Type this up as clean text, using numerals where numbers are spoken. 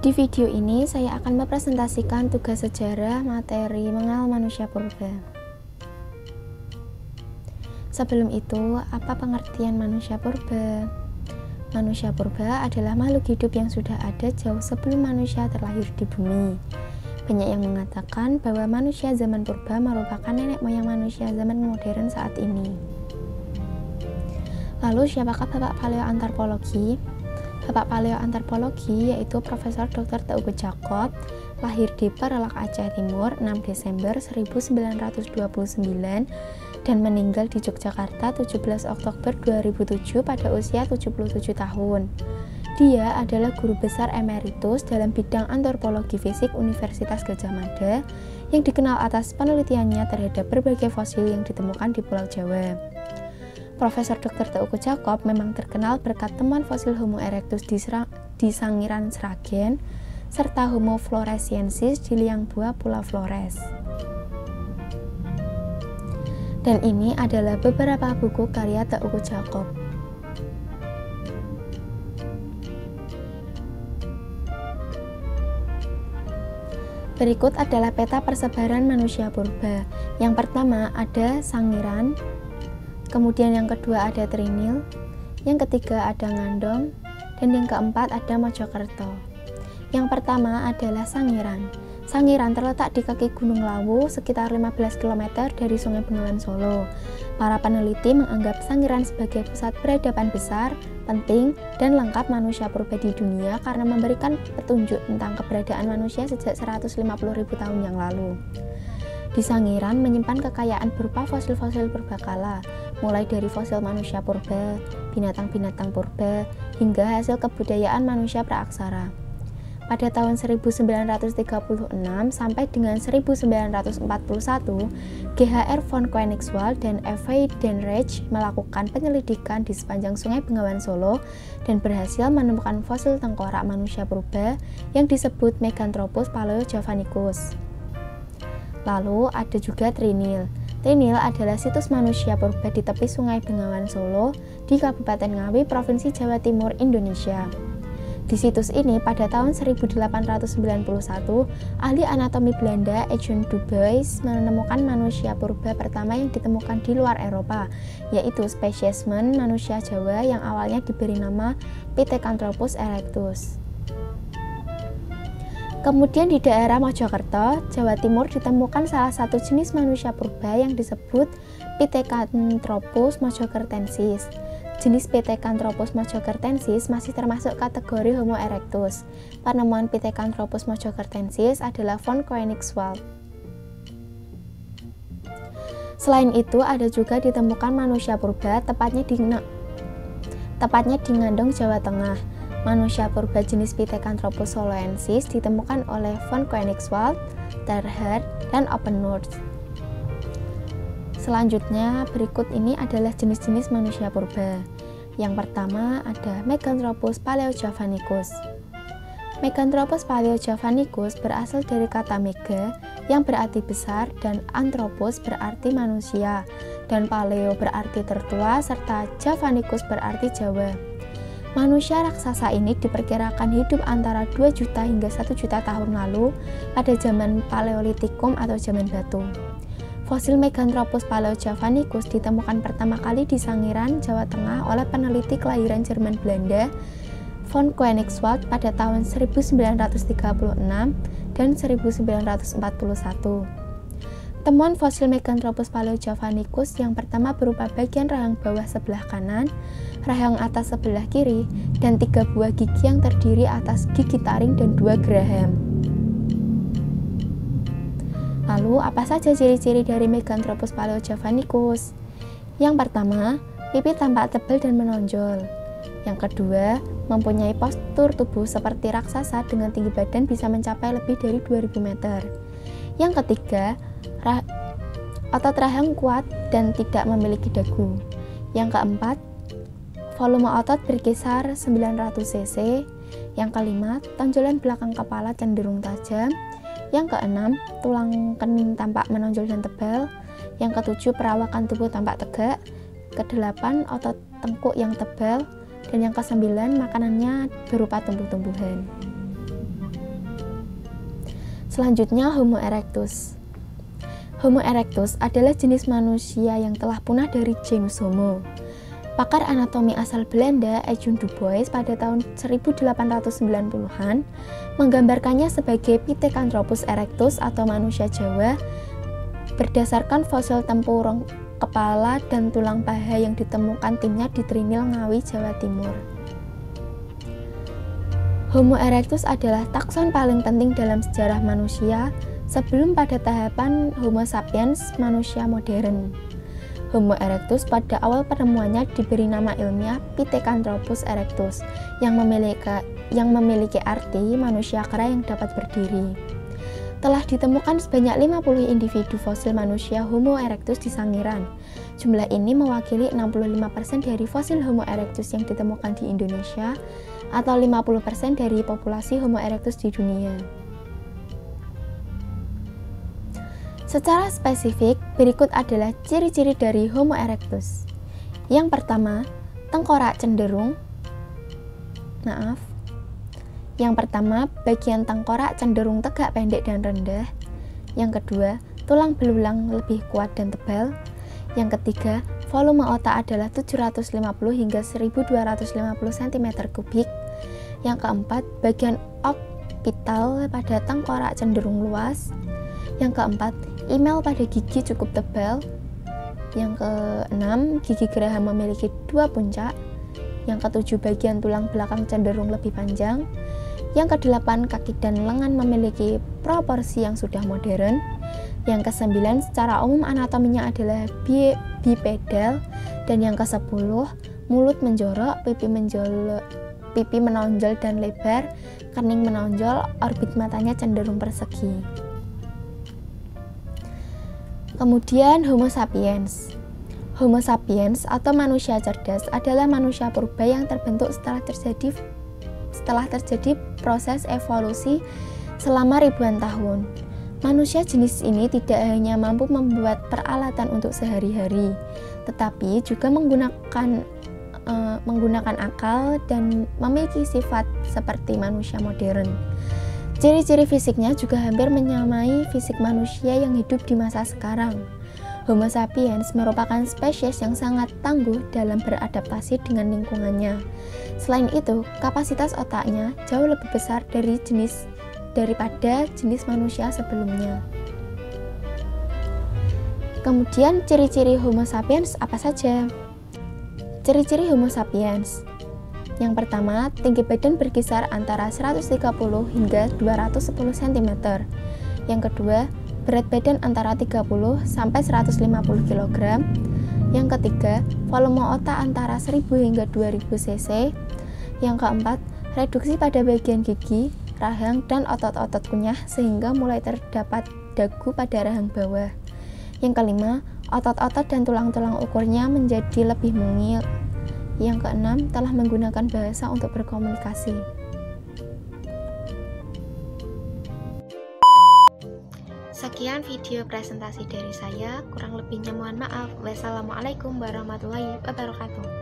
Di video ini saya akan mempresentasikan tugas sejarah materi mengenal manusia purba. Sebelum itu, apa pengertian manusia purba? Manusia purba adalah makhluk hidup yang sudah ada jauh sebelum manusia terlahir di bumi. Banyak yang mengatakan bahwa manusia zaman purba merupakan nenek moyang manusia zaman modern saat ini. Lalu siapakah Bapak Paleoantropologi? Bapak Paleoantropologi yaitu Profesor Dr. Teuku Jakob, lahir di Perelak, Aceh Timur 6 Desember 1929 dan meninggal di Yogyakarta 17 Oktober 2007 pada usia 77 tahun. Dia adalah guru besar emeritus dalam bidang antropologi fisik Universitas Gadjah Mada yang dikenal atas penelitiannya terhadap berbagai fosil yang ditemukan di Pulau Jawa. Profesor Dr. Teuku Jakob memang terkenal berkat temuan fosil Homo erectus di Sangiran Sragen serta Homo floresiensis di liang buah Pulau Flores. Dan ini adalah beberapa buku karya Teuku Jakob. Berikut adalah peta persebaran manusia purba. Yang pertama ada Sangiran, kemudian yang kedua ada Trinil, yang ketiga ada Ngandong, dan yang keempat ada Mojokerto. Yang pertama adalah Sangiran. Sangiran terletak di kaki Gunung Lawu sekitar 15 km dari Sungai Bengawan Solo. Para peneliti menganggap Sangiran sebagai pusat peradaban besar, penting, dan lengkap manusia purba di dunia karena memberikan petunjuk tentang keberadaan manusia sejak 150.000 tahun yang lalu. Di Sangiran menyimpan kekayaan berupa fosil-fosil purbakala, mulai dari fosil manusia purba, binatang-binatang purba, hingga hasil kebudayaan manusia praaksara. Pada tahun 1936 sampai dengan 1941, GHR von Koenigswald dan F.V. Deinreich melakukan penyelidikan di sepanjang Sungai Bengawan Solo dan berhasil menemukan fosil tengkorak manusia purba yang disebut Meganthropus paleojavanicus. Lalu ada juga Trinil. Trinil adalah situs manusia purba di tepi Sungai Bengawan Solo di Kabupaten Ngawi, Provinsi Jawa Timur, Indonesia. Di situs ini pada tahun 1891, ahli anatomi Belanda Eugen Dubois menemukan manusia purba pertama yang ditemukan di luar Eropa, yaitu spesiesmen manusia Jawa yang awalnya diberi nama Pithecanthropus erectus. Kemudian di daerah Mojokerto, Jawa Timur ditemukan salah satu jenis manusia purba yang disebut Pithecanthropus mojokertensis. Jenis Pithecanthropus mojokertensis masih termasuk kategori Homo erectus. Penemuan Pithecanthropus mojokertensis adalah von Koenigswald. Selain itu, ada juga ditemukan manusia purba tepatnya di Ngandong, Jawa Tengah. Manusia purba jenis Pithecanthropus soloensis ditemukan oleh von Koenigswald, Terher, dan Oppenurth. Selanjutnya, berikut ini adalah jenis-jenis manusia purba. Yang pertama ada Meganthropus paleojavanicus. Meganthropus paleojavanicus berasal dari kata mega yang berarti besar dan anthropos berarti manusia, dan paleo berarti tertua, serta javanicus berarti Jawa. Manusia raksasa ini diperkirakan hidup antara 2 juta hingga 1 juta tahun lalu pada zaman Paleolitikum atau zaman batu. Fosil Meganthropus paleojavanicus ditemukan pertama kali di Sangiran, Jawa Tengah oleh peneliti kelahiran Jerman Belanda von Koenigswald pada tahun 1936 dan 1941. Temuan fosil Meganthropus paleojavanicus yang pertama berupa bagian rahang bawah sebelah kanan, rahang atas sebelah kiri, dan 3 buah gigi yang terdiri atas gigi taring dan 2 geraham. Lalu, apa saja ciri-ciri dari Meganthropus paleojavanicus? Yang pertama, pipi tampak tebal dan menonjol. Yang kedua, mempunyai postur tubuh seperti raksasa dengan tinggi badan bisa mencapai lebih dari 2000 meter. Yang ketiga, otot rahang kuat dan tidak memiliki dagu. Yang keempat, volume otot berkisar 900 cc. Yang kelima, tonjolan belakang kepala cenderung tajam. Yang keenam, tulang kening tampak menonjol dan tebal. Yang ketujuh, perawakan tubuh tampak tegak. Kedelapan, otot tengkuk yang tebal. Dan yang kesembilan, makanannya berupa tumbuh-tumbuhan. Selanjutnya, Homo erectus. Homo erectus adalah jenis manusia yang telah punah dari genus Homo. Pakar anatomi asal Belanda, Ejun Du Bois, pada tahun 1890-an menggambarkannya sebagai Pithecanthropus erectus atau manusia Jawa berdasarkan fosil tempurung kepala dan tulang paha yang ditemukan timnya di Trinil, Ngawi, Jawa Timur. Homo erectus adalah takson paling penting dalam sejarah manusia sebelum pada tahapan Homo sapiens, manusia modern. Homo erectus pada awal penemuannya diberi nama ilmiah Pithecanthropus erectus yang memiliki arti manusia kera yang dapat berdiri. Telah ditemukan sebanyak 50 individu fosil manusia Homo erectus di Sangiran. Jumlah ini mewakili 65% dari fosil Homo erectus yang ditemukan di Indonesia atau 50% dari populasi Homo erectus di dunia. Secara spesifik, berikut adalah ciri-ciri dari Homo erectus. Yang pertama, tengkorak cenderung. Bagian tengkorak cenderung tegak, pendek, dan rendah. Yang kedua, tulang belulang lebih kuat dan tebal. Yang ketiga, volume otak adalah 750 hingga 1250 cm3. Yang keempat, bagian okpital pada tengkorak cenderung luas. Yang keempat, email pada gigi cukup tebal. Yang keenam, gigi geraham memiliki 2 puncak. Yang ketujuh, bagian tulang belakang cenderung lebih panjang. Yang kedelapan, kaki dan lengan memiliki proporsi yang sudah modern. Yang kesembilan, secara umum anatominya adalah bipedal. Dan yang kesepuluh, mulut menjorok, pipi menonjol dan lebar, kening menonjol, orbit matanya cenderung persegi. Kemudian Homo sapiens. Homo sapiens atau manusia cerdas adalah manusia purba yang terbentuk setelah terjadi proses evolusi selama ribuan tahun. Manusia jenis ini tidak hanya mampu membuat peralatan untuk sehari-hari, tetapi juga menggunakan akal dan memiliki sifat seperti manusia modern. Ciri-ciri fisiknya juga hampir menyamai fisik manusia yang hidup di masa sekarang. Homo sapiens merupakan spesies yang sangat tangguh dalam beradaptasi dengan lingkungannya. Selain itu, kapasitas otaknya jauh lebih besar daripada jenis manusia sebelumnya. Kemudian, ciri-ciri Homo sapiens apa saja? Ciri-ciri Homo sapiens. Yang pertama, tinggi badan berkisar antara 130 hingga 210 cm. Yang kedua, berat badan antara 30 sampai 150 kg. Yang ketiga, volume otak antara 1000 hingga 2000 cc. Yang keempat, reduksi pada bagian gigi, rahang, dan otot-otot kunyah sehingga mulai terdapat dagu pada rahang bawah. Yang kelima, otot-otot dan tulang-tulang ukurnya menjadi lebih mungil. Yang keenam, telah menggunakan bahasa untuk berkomunikasi. Sekian video presentasi dari saya, kurang lebihnya mohon maaf. Wassalamualaikum warahmatullahi wabarakatuh.